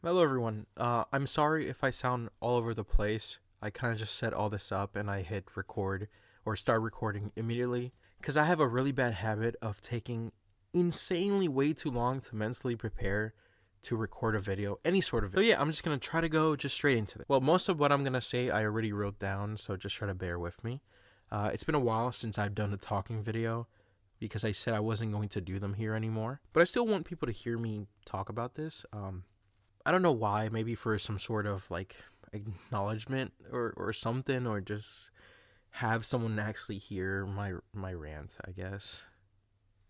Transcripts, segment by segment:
Hello, everyone. I'm sorry if I sound all over the place. I kind of just set all this up and I hit record or start recording immediately because I have a really bad habit of taking insanely way too long to mentally prepare to record a video, any sort of video. So, yeah, I'm just going to try to go just straight into it. Well, most of what I'm going to say I already wrote down, so just try to bear with me. It's been a while since I've done a talking video because I said I wasn't going to do them here anymore, but I still want people to hear me talk about this. I don't know why, maybe for some sort of like acknowledgement or something, or just have someone actually hear my rant, I guess.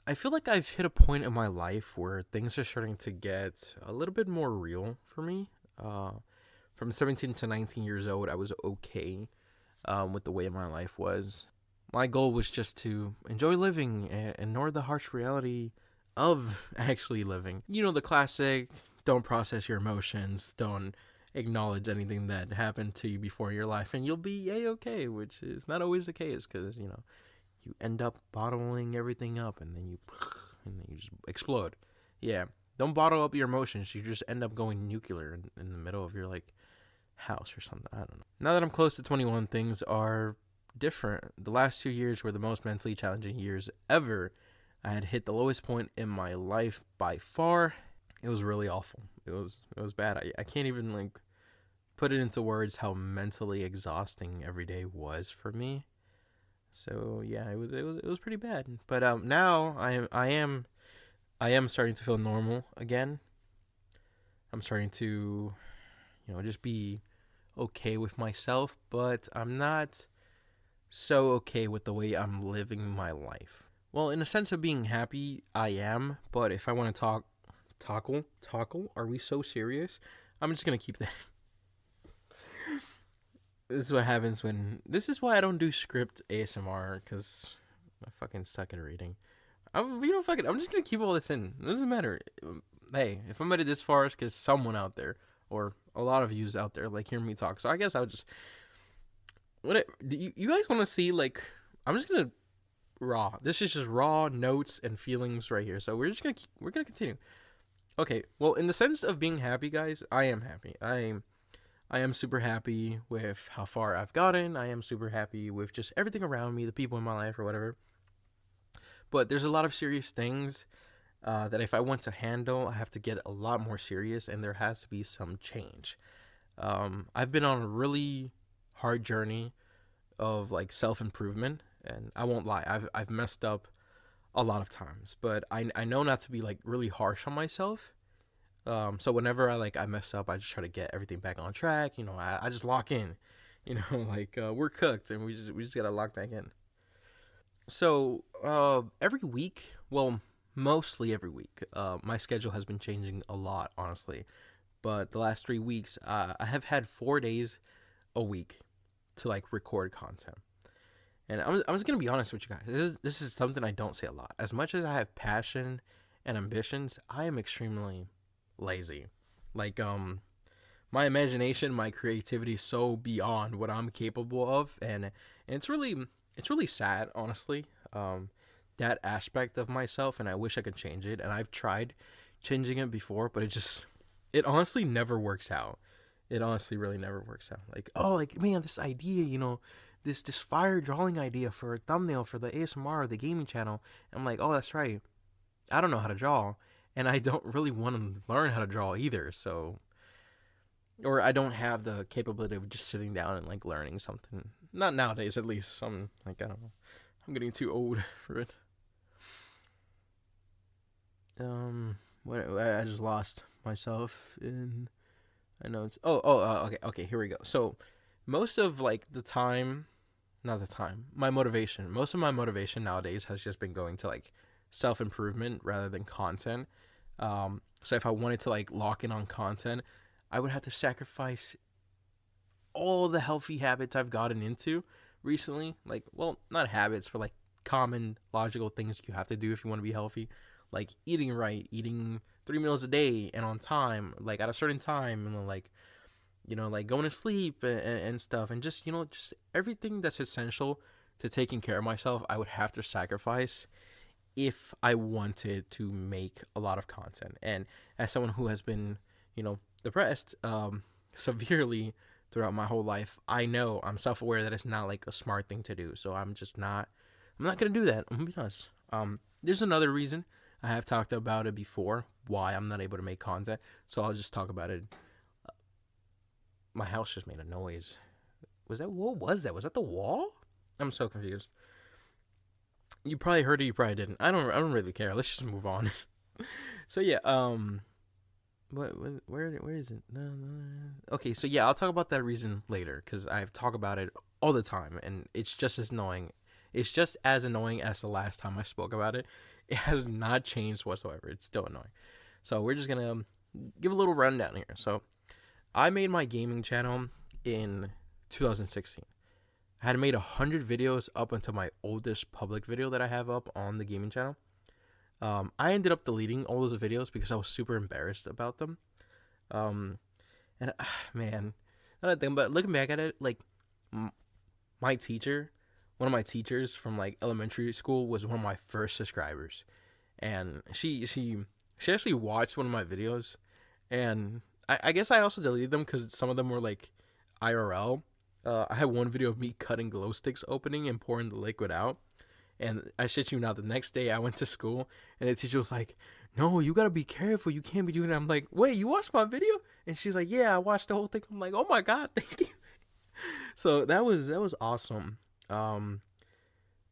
I feel like I've hit a point in my life where things are starting to get a little bit more real for me. Uh, from 17 to 19 years old, I was okay with the way my life was. My goal was just to enjoy living and ignore the harsh reality of actually living. You know, the classic don't process your emotions, don't acknowledge anything that happened to you before in your life, and you'll be a-okay, which is not always the case because, you end up bottling everything up and then you just explode. Yeah, don't bottle up your emotions. You just end up going nuclear in the middle of your, like, house or something. I don't know. Now that I'm close to 21, things are different. The last 2 years were the most mentally challenging years ever. I had hit the lowest point in my life by far. It was really awful. It was bad. I can't even like put it into words how mentally exhausting every day was for me. So yeah, it was pretty bad. But now I am starting to feel normal again. I'm starting to just be okay with myself, but I'm not so okay with the way I'm living my life. Well, in a sense of being happy, I am, but if I want to tackle, are we so serious? I'm just gonna keep that. This is what happens when. This is why I don't do script ASMR, because I fucking suck at reading. Fuck it. I'm just gonna keep all this in. It doesn't matter. Hey, if I made it this far, it's because someone out there, or a lot of yous out there, like hearing me talk. So I guess I'll just. You guys want to see? Like, I'm just gonna raw. This is just raw notes and feelings right here. So we're gonna continue. Okay, well, in the sense of being happy, guys, I am happy. I am super happy with how far I've gotten. I am super happy with just everything around me, the people in my life, or whatever. But there's a lot of serious things that if I want to handle, I have to get a lot more serious, and there has to be some change. I've been on a really hard journey of like self improvement, and I won't lie, I've messed up a lot of times, but I know not to be like really harsh on myself. So whenever I mess up, I just try to get everything back on track. I just lock in. Like we're cooked, and we just gotta lock back in. So every week, well, mostly every week, my schedule has been changing a lot, honestly. But the last 3 weeks, I have had 4 days a week to like record content. And I'm just gonna be honest with you guys. This is something I don't say a lot. As much as I have passion and ambitions, I am extremely lazy. Like my imagination, my creativity is so beyond what I'm capable of, and it's really sad, honestly. That aspect of myself, and I wish I could change it. And I've tried changing it before, but it honestly never works out. It honestly really never works out. Like, oh, like, man, this idea, this fire drawing idea for a thumbnail for the ASMR or the gaming channel. I'm like, oh, that's right. I don't know how to draw, and I don't really want to learn how to draw either. So, or I don't have the capability of just sitting down and like learning something. Not nowadays, at least. I'm like, I don't know. I'm getting too old for it. What I just lost myself in. I know it's. Okay. Here we go. So, most of like the time, not the time, my motivation. Most of my motivation nowadays has just been going to like self improvement rather than content. So if I wanted to like lock in on content, I would have to sacrifice all the healthy habits I've gotten into recently. Like, well, not habits, but like common logical things you have to do if you want to be healthy, like eating right, eating 3 meals a day and on time, like at a certain time, and like like going to sleep and stuff, and just everything that's essential to taking care of myself. I would have to sacrifice if I wanted to make a lot of content. And as someone who has been depressed severely throughout my whole life, I know I'm self-aware that it's not like a smart thing to do. So I'm not gonna do that. I'm gonna be honest. There's another reason. I have talked about it before why I'm not able to make content. So I'll just talk about it. My house just made a noise. What was that? Was that the wall? I'm so confused. You probably heard it, you probably didn't. I don't really care. Let's just move on. So yeah, where is it? No, no. Okay, so yeah, I'll talk about that reason later because I've talked about it all the time, and it's just as annoying. It's just as annoying as the last time I spoke about it. It has not changed whatsoever. It's still annoying. So we're just gonna give a little rundown here. So I made my gaming channel in 2016. I had made 100 videos up until my oldest public video that I have up on the gaming channel. I ended up deleting all those videos because I was super embarrassed about them. Um, and man, not a thing, but looking back at it, like my teacher, one of my teachers from like elementary school was one of my first subscribers, and she actually watched one of my videos, and I guess I also deleted them because some of them were like IRL. I had one video of me cutting glow sticks opening and pouring the liquid out. And I shit you not, the next day I went to school and the teacher was like, "No, you gotta be careful. You can't be doing that." I'm like, "Wait, you watched my video?" And she's like, "Yeah, I watched the whole thing." I'm like, "Oh my god, thank you." So that was awesome. Um,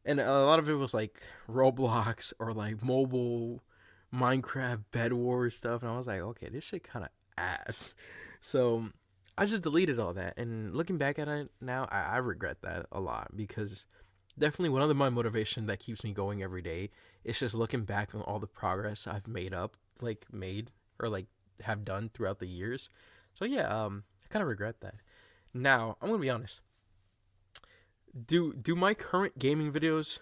and a lot of it was like Roblox or like mobile Minecraft Bed Wars stuff, and I was like, okay, this shit kind of ass. So I just deleted all that, and looking back at it now, I regret that a lot because definitely one of my motivation that keeps me going every day is just looking back on all the progress I've made or like have done throughout the years. So yeah, I kind of regret that. Now I'm gonna be honest. Do my current gaming videos,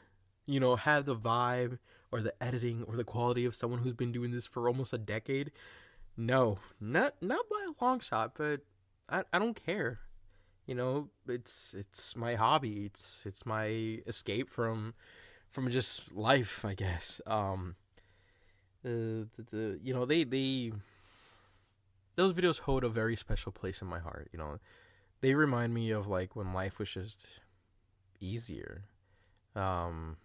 have the vibe or the editing or the quality of someone who's been doing this for almost a decade? No, not by a long shot, but I don't care. It's my hobby. It's my escape from just life, I guess. They those videos hold a very special place in my heart. They remind me of like when life was just easier. Um,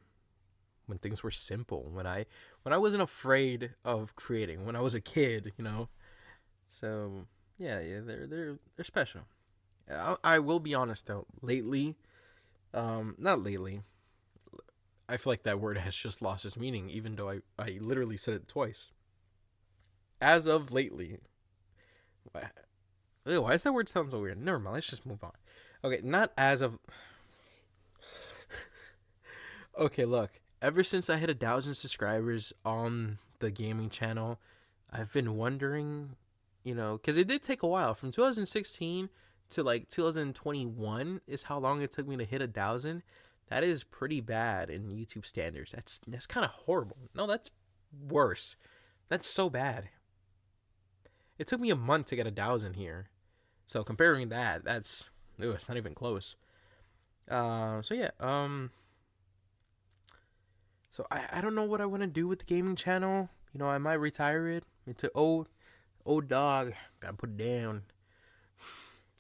when things were simple. When I wasn't afraid of creating. When I was a kid. So yeah, they're special. I will be honest though. Lately, not lately. I feel like that word has just lost its meaning, even though I literally said it twice. As of lately, why does that word sound so weird? Never mind. Let's just move on. Okay, not as of. Okay, look. Ever since I hit 1,000 subscribers on the gaming channel, I've been wondering, because it did take a while from 2016 to like 2021 is how long it took me to hit 1,000. That is pretty bad in YouTube standards. That's kind of horrible. No, that's worse. That's so bad. It took me a month to get 1,000 here. So comparing that, it's not even close. So yeah. So I don't know what I want to do with the gaming channel. I might retire it. It's an old dog. Gotta put it down.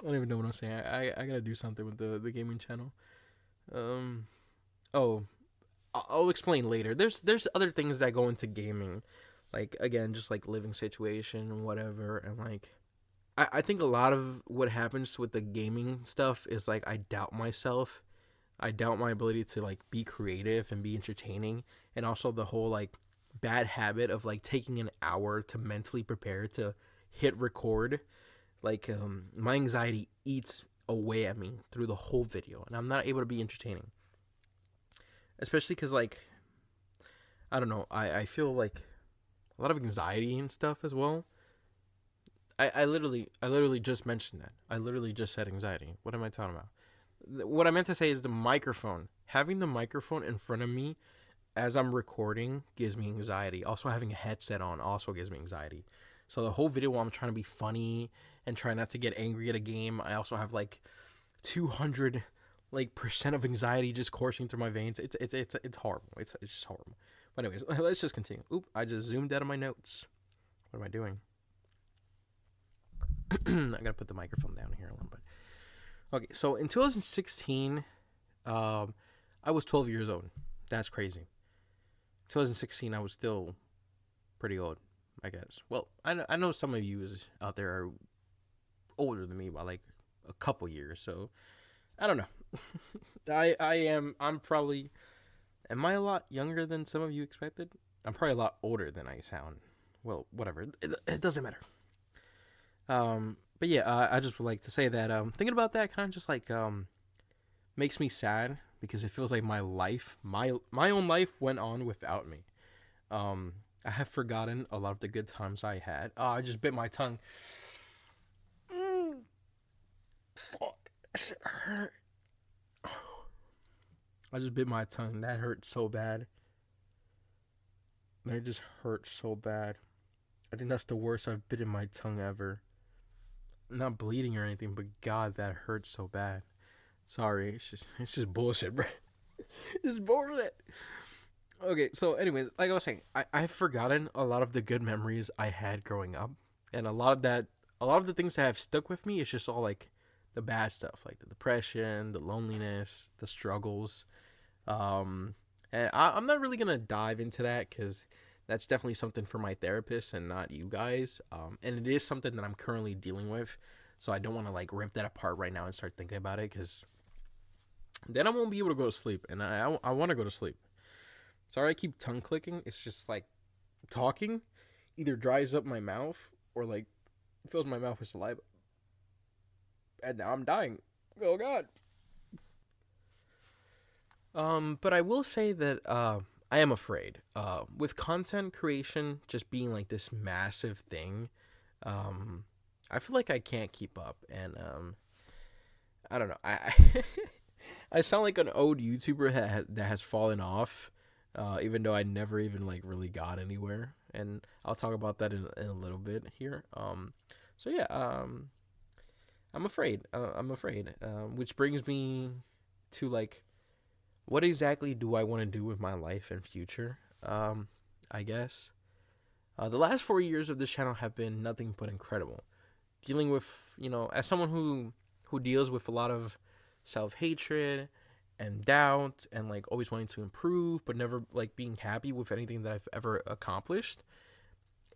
I don't even know what I'm saying. I gotta do something with the gaming channel. Oh, I'll explain later. There's other things that go into gaming, like again, just like living situation and whatever, and like I think a lot of what happens with the gaming stuff is like I doubt myself. I doubt my ability to like be creative and be entertaining, and also the whole like bad habit of like taking an hour to mentally prepare to hit record. Like my anxiety eats away at me through the whole video, and I'm not able to be entertaining. Especially because like I don't know, I feel like a lot of anxiety and stuff as well. I literally just mentioned that. I literally just said anxiety. What am I talking about? What I meant to say is the microphone. Having the microphone in front of me as I'm recording gives me anxiety. Also, having a headset on also gives me anxiety. So the whole video while I'm trying to be funny and try not to get angry at a game, I also have like 200 like percent of anxiety just coursing through my veins. It's horrible. It's just horrible. But anyways, let's just continue. Oop, I just zoomed out of my notes. What am I doing? I gotta put the microphone down here a little bit. Okay, so in 2016, I was 12 years old. That's crazy. 2016, I was still pretty old, I guess. Well, I know some of you out there are older than me by like a couple years, so I don't know. I'm probably. Am I a lot younger than some of you expected? I'm probably a lot older than I sound. Well, whatever. It doesn't matter. But yeah, I just would like to say that thinking about that kind of just like makes me sad because it feels like my life, my own life, went on without me. I have forgotten a lot of the good times I had. Oh, I just bit my tongue. Fuck, that shit hurt. I just bit my tongue. That hurt so bad. That just hurt so bad. I think that's the worst I've bitten my tongue ever. I'm not bleeding or anything, but God, that hurt so bad. Sorry, it's just bullshit, bro. It's bullshit. Okay, so anyways, like I was saying, I've forgotten a lot of the good memories I had growing up, and a lot of the things that have stuck with me is just all like the bad stuff, like the depression, the loneliness, the struggles. And I'm not really gonna dive into that because that's definitely something for my therapist and not you guys. And it is something that I'm currently dealing with, so I don't want to like rip that apart right now and start thinking about it because then I won't be able to go to sleep, and I want to go to sleep. Sorry, I keep tongue clicking. It's just like talking either dries up my mouth or like fills my mouth with saliva, and now I'm dying. Oh God. But I will say that I am afraid. With content creation just being like this massive thing, I feel like I can't keep up, and I don't know. I sound like an old YouTuber that has fallen off, even though I never even like really got anywhere, and I'll talk about that in a little bit here. So yeah, I'm afraid. Which brings me to like, what exactly do I want to do with my life and future? I guess. The last 4 years of this channel have been nothing but incredible. Dealing with, as someone who deals with a lot of self-hatred and doubt and like always wanting to improve but never like being happy with anything that I've ever accomplished.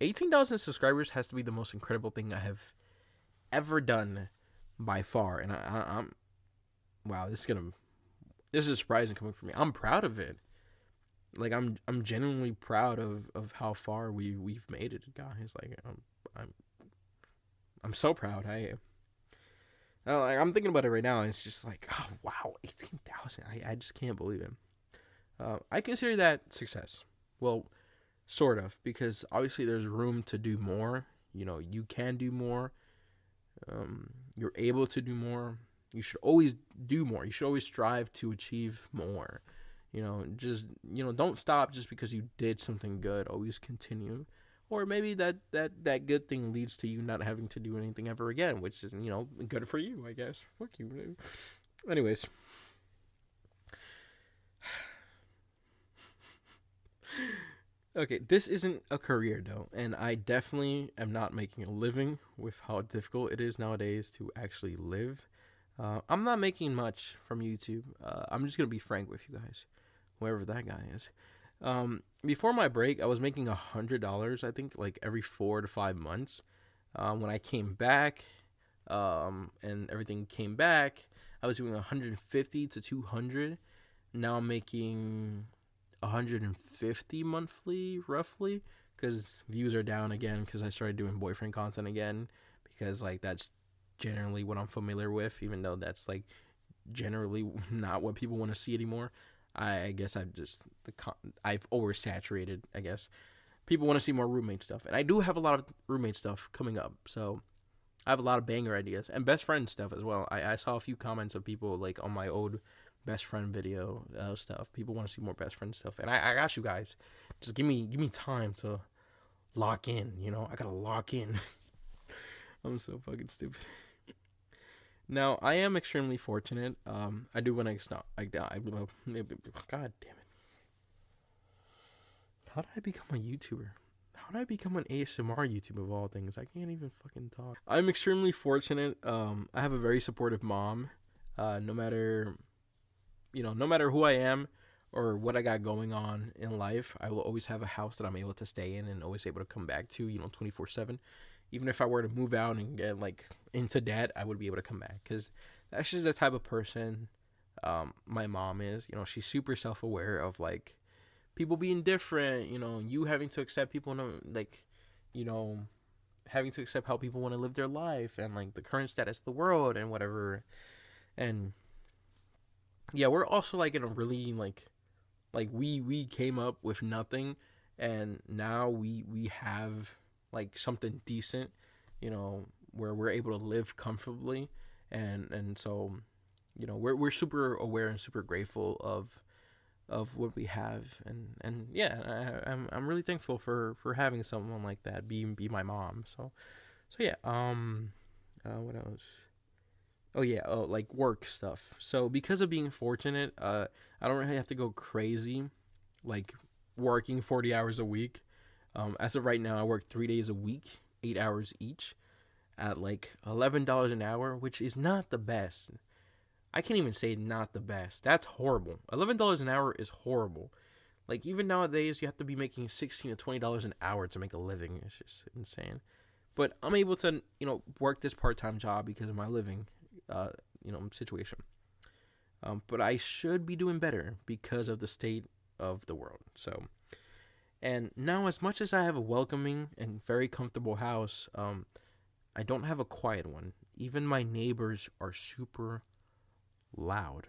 18,000 subscribers has to be the most incredible thing I have ever done by far, and I'm wow, this is surprising coming from me. I'm proud of it. Like I'm genuinely proud of how far we've made it, guys. Like I'm so proud. I'm thinking about it right now, and it's just like, oh wow, 18,000. I just can't believe it. I consider that success. Well, sort of, because obviously there's room to do more. You can do more. You're able to do more. You should always do more. You should always strive to achieve more. Don't stop just because you did something good. Always continue. Or maybe that good thing leads to you not having to do anything ever again, which is, good for you, I guess. Fuck you. Anyways. Okay, this isn't a career though, and I definitely am not making a living with how difficult it is nowadays to actually live. I'm not making much from YouTube. I'm just gonna be frank with you guys, whoever that guy is. Before my break, I was making $100, I think, like every 4 to 5 months. When I came back, and everything came back, I was doing 150 to 200. Now I'm making 150 monthly, roughly, because views are down again because I started doing boyfriend content again, because like that's generally what I'm familiar with, even though that's like generally not what people want to see anymore. I guess I've oversaturated. I guess people want to see more roommate stuff, and I do have a lot of roommate stuff coming up. So I have a lot of banger ideas and best friend stuff as well. I saw a few comments of people like on my old best friend video stuff. People want to see more best friend stuff, and I got you guys. Just give me time to lock in. I gotta lock in. I'm so fucking stupid. Now, I am extremely fortunate. I do want to stop. God damn it. How did I become a YouTuber? How did I become an ASMR YouTube of all things? I can't even fucking talk. I'm extremely fortunate. I have a very supportive mom. No matter, no matter who I am or what I got going on in life, I will always have a house that I'm able to stay in and always able to come back to, 24/7. Even if I were to move out and get like into debt, I would be able to come back because that's just the type of person my mom is. She's super self-aware of like people being different, you having to accept people, like, you know, having to accept how people want to live their life and like the current status of the world and whatever. And yeah, we're also like in a really like we came up with nothing, and now we have like something decent, where we're able to live comfortably, and so we're super aware and super grateful of what we have, and yeah, I'm really thankful for having someone like that be my mom. So yeah, what else? Oh yeah, like work stuff. So because of being fortunate, I don't really have to go crazy, like working 40 hours a week. As of right now, I work 3 days a week, 8 hours each, at like $11 an hour, which is not the best. I can't even say not the best. That's horrible. $11 an hour is horrible. Like even nowadays, you have to be making $16 to $20 an hour to make a living. It's just insane. But I'm able to, work this part-time job because of my living, situation. But I should be doing better because of the state of the world. So, and now as much as I have a welcoming and very comfortable house, I don't have a quiet one. Even my neighbors are super loud.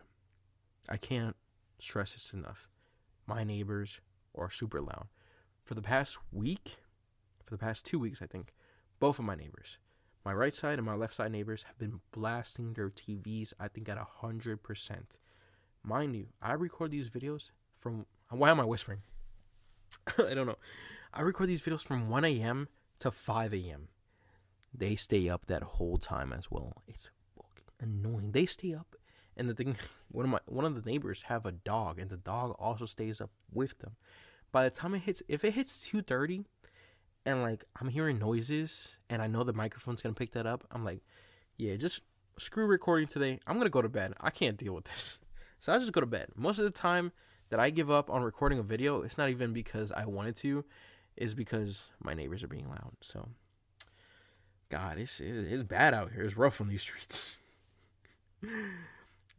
I can't stress this enough. My neighbors are super loud. For the past 2 weeks, I think, both of my neighbors, my right side and my left side neighbors, have been blasting their TVs, I think, at 100%. Mind you, I record these videos from... Why am I whispering? I don't know. I record these videos from 1 a.m. to 5 a.m. They stay up that whole time as well. It's fucking annoying. They stay up, and the thing, one of the neighbors have a dog, and the dog also stays up with them. By the time if it hits 2:30, and like I'm hearing noises, and I know the microphone's gonna pick that up, I'm like, yeah, just screw recording today. I'm gonna go to bed. I can't deal with this. So I just go to bed. Most of the time that I give up on recording a video, it's not even because I wanted to, it's because my neighbors are being loud. So, God, it's bad out here. It's rough on these streets.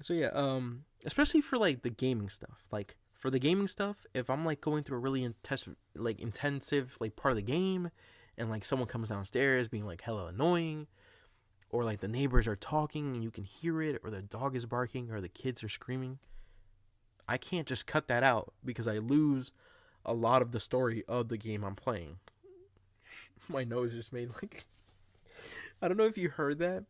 So yeah, especially for like the gaming stuff. Like for the gaming stuff, if I'm like going through a really intensive like part of the game, and like someone comes downstairs being like hella annoying, or like the neighbors are talking and you can hear it, or the dog is barking, or the kids are screaming, I can't just cut that out because I lose a lot of the story of the game I'm playing. My nose just made like... I don't know if you heard that.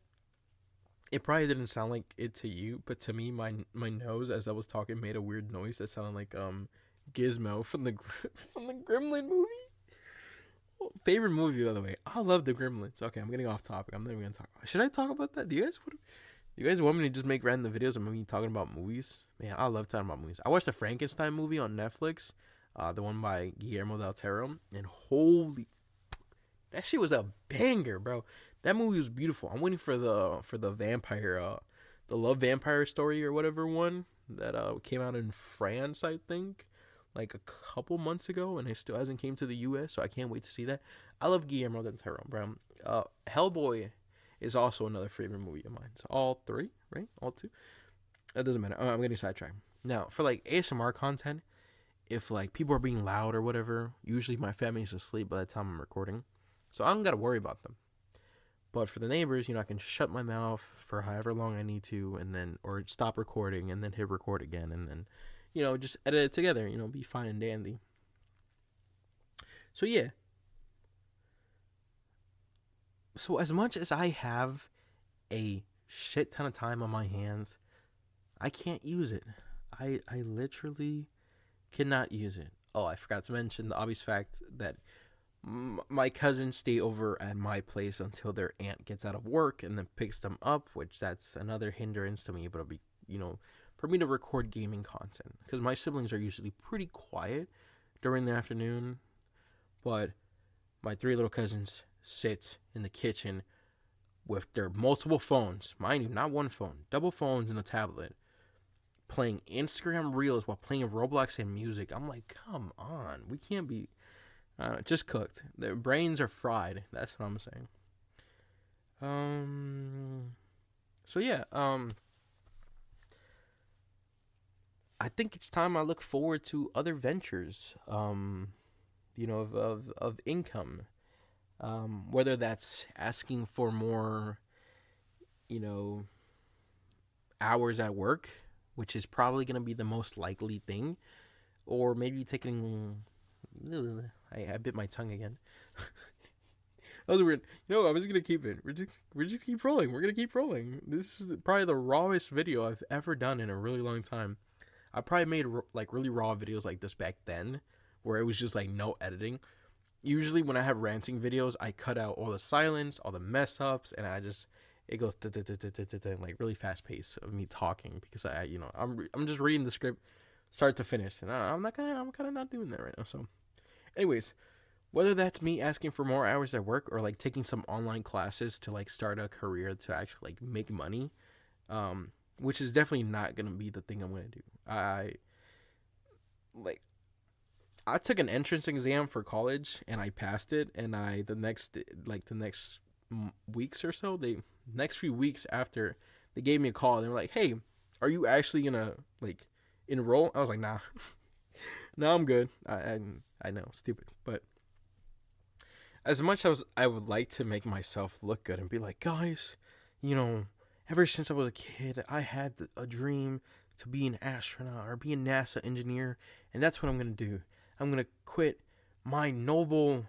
It probably didn't sound like it to you, but to me, my nose, as I was talking, made a weird noise that sounded like Gizmo from the Gremlin movie. Favorite movie, by the way. I love the Gremlins. Okay, I'm getting off topic. I'm not even gonna talk about it. Should I talk about that? Do you guys want me to just make random videos of me talking about movies? Man, I love talking about movies. I watched the Frankenstein movie on Netflix, the one by Guillermo del Toro, and holy, that shit was a banger, bro. That movie was beautiful. I'm waiting for the vampire, the Love Vampire Story or whatever one that came out in France, I think, like a couple months ago, and it still hasn't came to the U.S., so I can't wait to see that. I love Guillermo del Toro, bro. Hellboy is also another favorite movie of mine. So all three, right? All two. That doesn't matter. I'm getting sidetracked. Now, for like ASMR content, if like people are being loud or whatever, usually my family's asleep by the time I'm recording, so I don't gotta worry about them. But for the neighbors, I can shut my mouth for however long I need to, and then, or stop recording and then hit record again, and then, just edit it together, be fine and dandy. So yeah. So as much as I have a shit ton of time on my hands, I can't use it. I literally cannot use it. Oh, I forgot to mention the obvious fact that my cousins stay over at my place until their aunt gets out of work and then picks them up, which that's another hindrance to me, but it'll be, for me to record gaming content, because my siblings are usually pretty quiet during the afternoon, but My three little cousins sit in the kitchen with their multiple phones, mind you, not one phone, double phones and a tablet, playing Instagram Reels while playing Roblox and music. I'm like, come on, we can't be just cooked. Their brains are fried. That's what I'm saying. So yeah, I think it's time I look forward to other ventures. Of income. Whether that's asking for more, you know, hours at work, which is probably going to be the most likely thing, or maybe taking. I bit my tongue again. That was weird. I'm just gonna keep it. We're just keep rolling. We're gonna keep rolling. This is probably the rawest video I've ever done in a really long time. I probably made like really raw videos like this back then, where it was just like no editing. Usually when I have ranting videos, I cut out all the silence, all the mess ups, and it goes like really fast pace of me talking because I'm just reading the script start to finish, and I'm kind of not doing that right now. So, anyways, whether that's me asking for more hours at work or like taking some online classes to like start a career to actually like make money, which is definitely not gonna be the thing I'm gonna do. I took an entrance exam for college and I passed it, and the next weeks or so, next few weeks after, they gave me a call. They were like, "Hey, are you actually gonna like enroll?" I was like, "Nah, no, I'm good." I know, stupid, but as much as I would like to make myself look good and be like, guys, ever since I was a kid, I had a dream to be an astronaut or be a NASA engineer, and that's what I'm gonna do. I'm gonna quit my noble,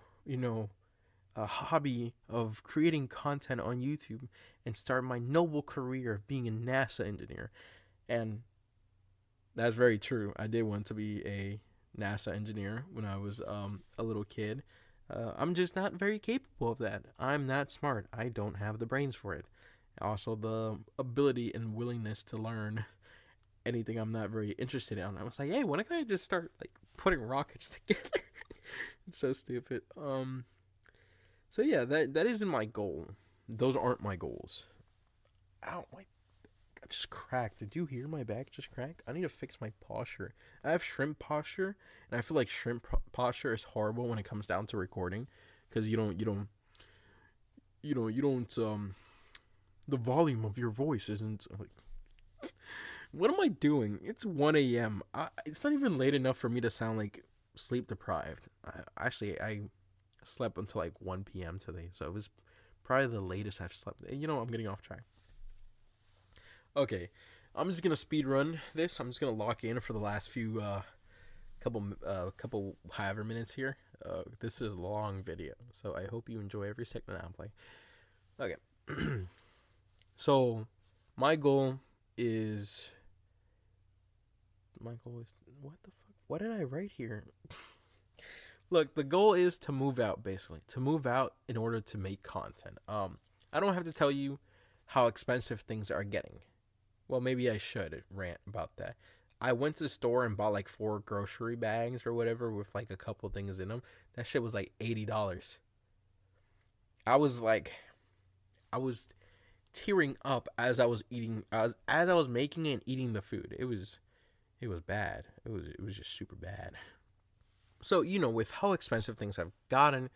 hobby of creating content on YouTube and start my noble career of being a NASA engineer. And that's very true. I did want to be a NASA engineer when I was a little kid. I'm just not very capable of that. I'm not smart. I don't have the brains for it. Also, the ability and willingness to learn anything I'm not very interested in. I was like, hey, when can I just start like putting rockets together? It's so stupid. So yeah, that isn't my goal. Those aren't my goals. Ow, my back just cracked. Did you hear my back just crack? I need to fix my posture. I have shrimp posture, and I feel like shrimp posture is horrible when it comes down to recording, because you don't the volume of your voice isn't like. What am I doing? It's 1 a.m. It's not even late enough for me to sound like sleep deprived. I slept until like 1 p.m. today, so it was probably the latest I've slept. I'm getting off track. Okay, I'm just gonna speed run this. I'm just gonna lock in for the last few couple however minutes here. This is a long video, so I hope you enjoy every second I play. Okay, so my goal is what the fuck? What did I write here? Look, the goal is to move out, basically. To move out in order to make content. I don't have to tell you how expensive things are getting. Well, maybe I should rant about that. I went to the store and bought like 4 grocery bags or whatever with like a couple things in them. That shit was like $80. I was tearing up as I was eating, as I was making and eating the food. It was bad. It was just super bad. So, with how expensive things have gotten,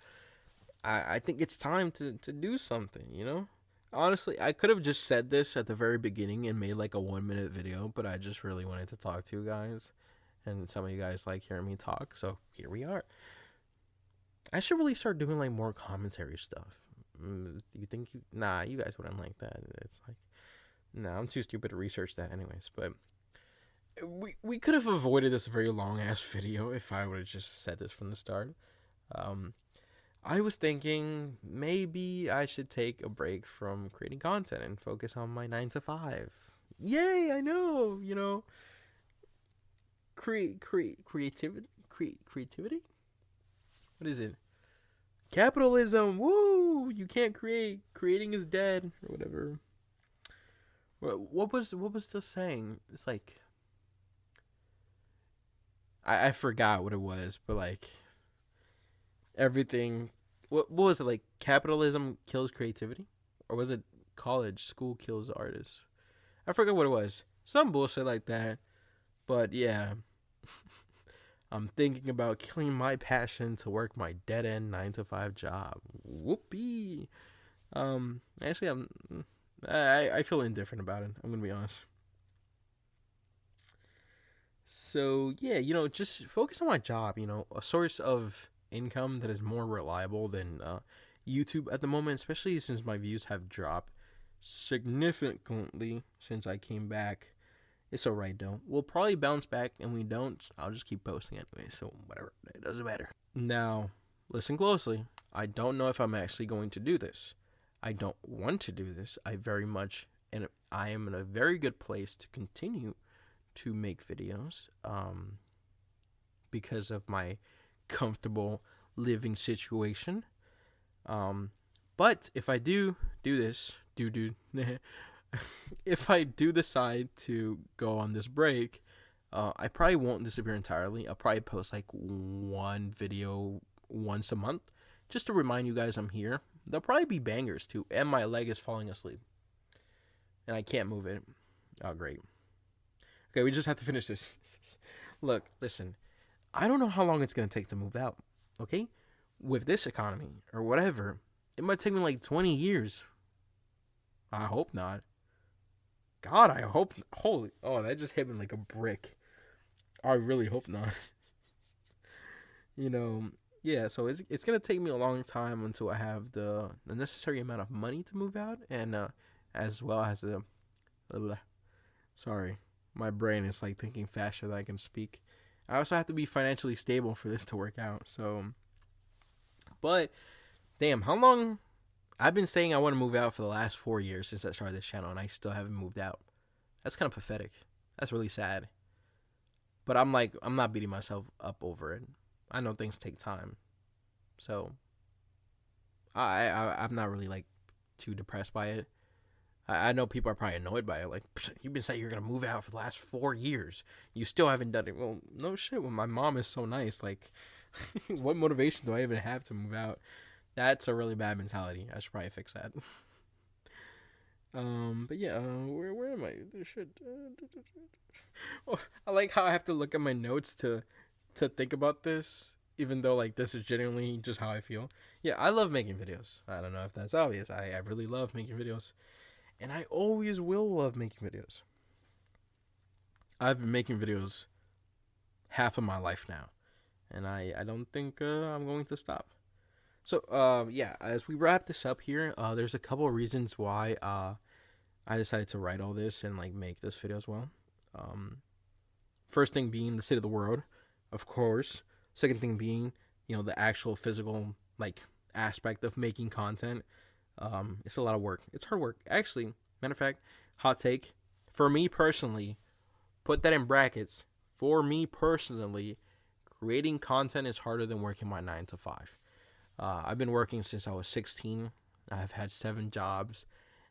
I think it's time to do something, Honestly, I could have just said this at the very beginning and made like a 1-minute video, but I just really wanted to talk to you guys. And some of you guys like hearing me talk, so here we are. I should really start doing like more commentary stuff. You think nah, you guys wouldn't like that. It's like, nah, I'm too stupid to research that anyways, but we could have avoided this very long ass video if I would have just said this from the start. I was thinking maybe I should take a break from creating content and focus on my 9 to 5. Yay, I know, creativity. What is it? Capitalism. Woo! You can't create. Creating is dead or whatever. What was the saying? It's like I forgot what it was, but like everything what was it, like capitalism kills creativity, or was it school kills artists? I forget what it was. Some bullshit like that. But yeah, I'm thinking about killing my passion to work my dead end 9 to 5 job. Whoopee. Actually, I feel indifferent about it. I'm gonna be honest. So yeah, just focus on my job. A source of income that is more reliable than YouTube at the moment, especially since my views have dropped significantly since I came back. It's alright though. We'll probably bounce back, and we don't, I'll just keep posting anyway, so whatever. It doesn't matter. Now, listen closely. I don't know if I'm actually going to do this. I don't want to do this. And I am in a very good place to continue to make videos because of my comfortable living situation. But if I do this, if I do decide to go on this break, I probably won't disappear entirely. I'll probably post like one video once a month just to remind you guys I'm here. There'll probably be bangers too, and my leg is falling asleep and I can't move it. Oh, great. Okay, we just have to finish this. Look, listen, I don't know how long it's going to take to move out, okay? With this economy or whatever, it might take me like 20 years. I hope not. God, I hope. That just hit me like a brick. I really hope not. Yeah, so it's going to take me a long time until I have the necessary amount of money to move out, and as well as sorry, my brain is like thinking faster than I can speak. I also have to be financially stable for this to work out. So, but damn, how long? I've been saying I want to move out for the last 4 years since I started this channel, and I still haven't moved out. That's kind of pathetic. That's really sad. But I'm not beating myself up over it. I know things take time, so I'm not really like too depressed by it. I know people are probably annoyed by it. Like, you've been saying you're gonna move out for the last 4 years. You still haven't done it. Well, no shit. Well, my mom is so nice. Like, what motivation do I even have to move out? That's a really bad mentality. I should probably fix that. But yeah, where am I? Oh, I like how I have to look at my notes to think about this, even though like this is genuinely just how I feel. Yeah, I love making videos. I don't know if that's obvious. I really love making videos, and I always will love making videos. I've been making videos half of my life now, and I don't think I'm going to stop. So, yeah, as we wrap this up here, there's a couple of reasons why I decided to write all this and like make this video as well. First thing being the state of the world, of course. Second thing being, the actual physical like aspect of making content. It's a lot of work. It's hard work. Actually, matter of fact, hot take. For me personally, put that in brackets. For me personally, creating content is harder than working my 9 to 5. I've been working since I was 16. I've had 7 jobs,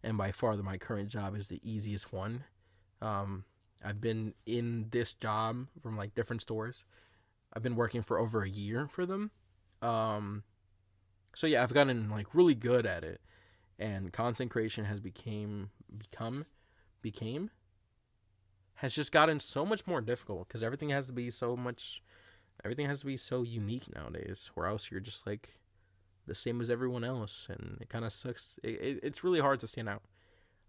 and by far my current job is the easiest one. I've been in this job from like different stores. I've been working for over a year for them. So yeah, I've gotten like really good at it, and content creation has has just gotten so much more difficult because everything has to be so unique nowadays, or else you're just like the same as everyone else, and it kind of sucks. It's really hard to stand out.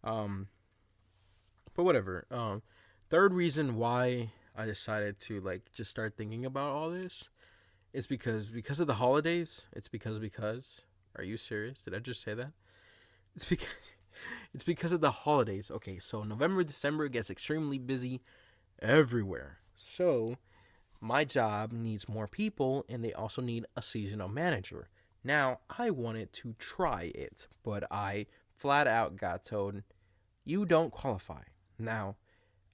But whatever. Third reason why I decided to like just start thinking about all this is because of the holidays. It's because are you serious? Did I just say that? It's because of the holidays. Okay, so November, December gets extremely busy everywhere. So my job needs more people, and they also need a seasonal manager. Now, I wanted to try it, but I flat out got told, you don't qualify. Now,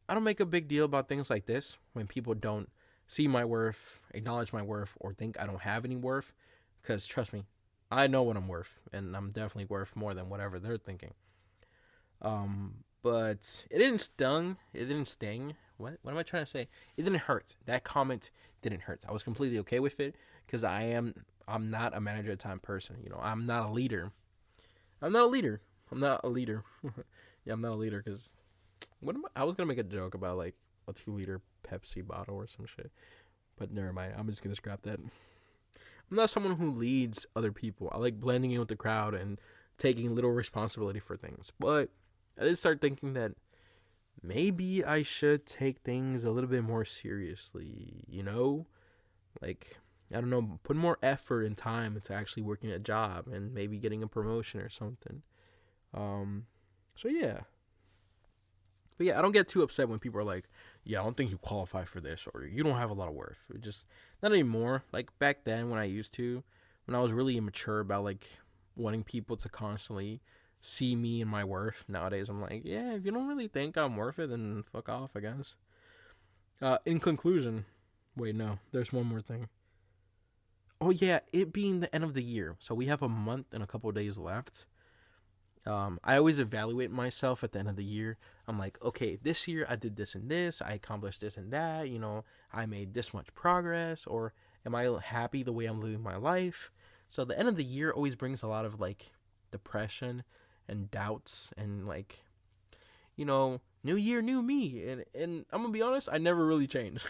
I don't make a big deal about things like this when people don't see my worth, acknowledge my worth, or think I don't have any worth, because trust me, I know what I'm worth, and I'm definitely worth more than whatever they're thinking. But it didn't sting. What am I trying to say? It didn't hurt. That comment didn't hurt. I was completely okay with it because I am I'm not a manager at time person. I'm not a leader. I'm not a leader. I'm not a leader. Yeah, I'm not a leader because I was gonna make a joke about like a 2-liter Pepsi bottle or some shit, but never mind. I'm just gonna scrap that. I'm not someone who leads other people. I like blending in with the crowd and taking little responsibility for things. But I did start thinking that maybe I should take things a little bit more seriously, Like, I don't know, put more effort and time into actually working a job and maybe getting a promotion or something. So yeah. But yeah, I don't get too upset when people are like, yeah, I don't think you qualify for this or you don't have a lot of worth. It just, not anymore. Like back then when when I was really immature about like wanting people to constantly see me and my worth. Nowadays, I'm like, yeah, if you don't really think I'm worth it, then fuck off, I guess. In conclusion, wait, no, there's one more thing. Oh yeah, it being the end of the year. So we have a month and a couple of days left. I always evaluate myself at the end of the year. I'm like, okay, this year I did this and this, I accomplished this and that, I made this much progress, or am I happy the way I'm living my life? So the end of the year always brings a lot of like depression and doubts and like, new year, new me. And I'm gonna be honest, I never really change.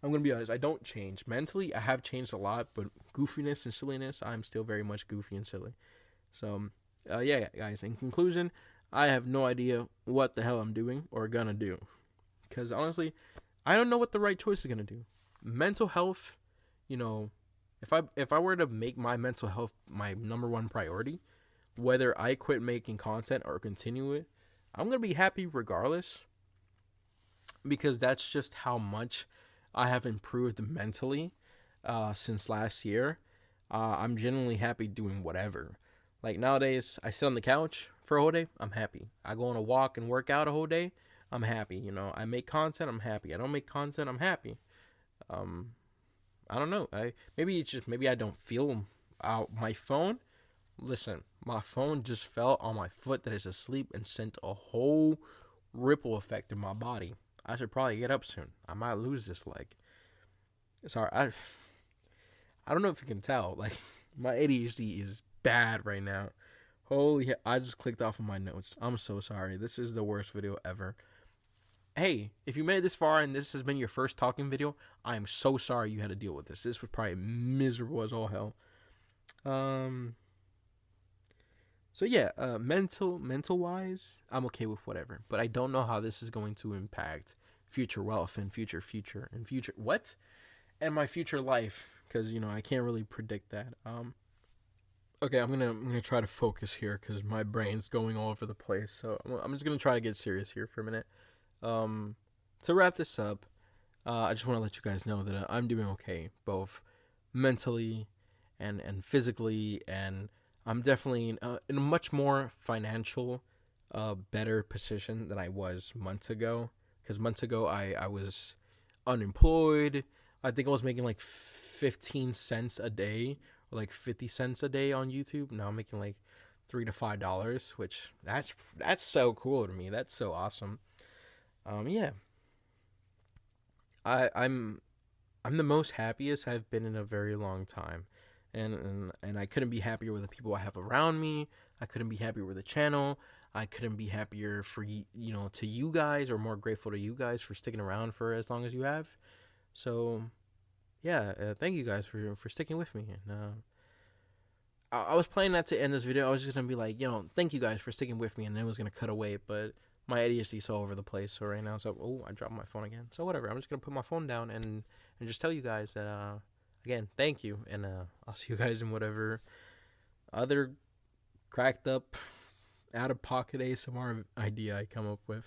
I'm gonna be honest, I don't change. Mentally, I have changed a lot, but goofiness and silliness, I'm still very much goofy and silly. So yeah, guys, in conclusion, I have no idea what the hell I'm doing or gonna do. Because honestly, I don't know what the right choice is gonna do. Mental health, if I were to make my mental health my number one priority, whether I quit making content or continue it, I'm gonna be happy regardless. Because that's just how much I have improved mentally since last year. I'm genuinely happy doing whatever. Like nowadays, I sit on the couch for a whole day, I'm happy. I go on a walk and work out a whole day, I'm happy. I make content, I'm happy. I don't make content, I'm happy. I don't know. Maybe I don't feel out my phone. Listen, my phone just fell on my foot that is asleep and sent a whole ripple effect in my body. I should probably get up soon. I might lose this leg. Sorry, I don't know if you can tell. Like my ADHD is bad right now. Holy, I just clicked off of my notes. I'm so sorry. This is the worst video ever. Hey, if you made it this far and this has been your first talking video, I am so sorry you had to deal with this. This was probably miserable as all hell. So yeah, mental wise, I'm okay with whatever, but I don't know how this is going to impact future wealth and future what, and my future life, because I can't really predict that. Okay, I'm gonna try to focus here because my brain's going all over the place. So I'm just gonna try to get serious here for a minute. To wrap this up, I just want to let you guys know that I'm doing okay, both mentally and physically, and I'm definitely in a much more financial, better position than I was months ago. Because months ago, I was unemployed. I think I was making like 15 cents a day or like 50 cents a day on YouTube. Now I'm making like $3 to $5, which that's so cool to me. That's so awesome. Yeah. I'm the most happiest I've been in a very long time. And I couldn't be happier with the people I have around me. I couldn't be happier with the channel. I couldn't be happier for to you guys, or more grateful to you guys for sticking around for as long as you have. So yeah, thank you guys for sticking with me. And I was planning not to end this video. I was just gonna be like, thank you guys for sticking with me, and then it was gonna cut away. But my ADHD is all over the place. So right now, I dropped my phone again. So whatever. I'm just gonna put my phone down and just tell you guys that again, thank you, and I'll see you guys in whatever other cracked up, out of pocket ASMR idea I come up with.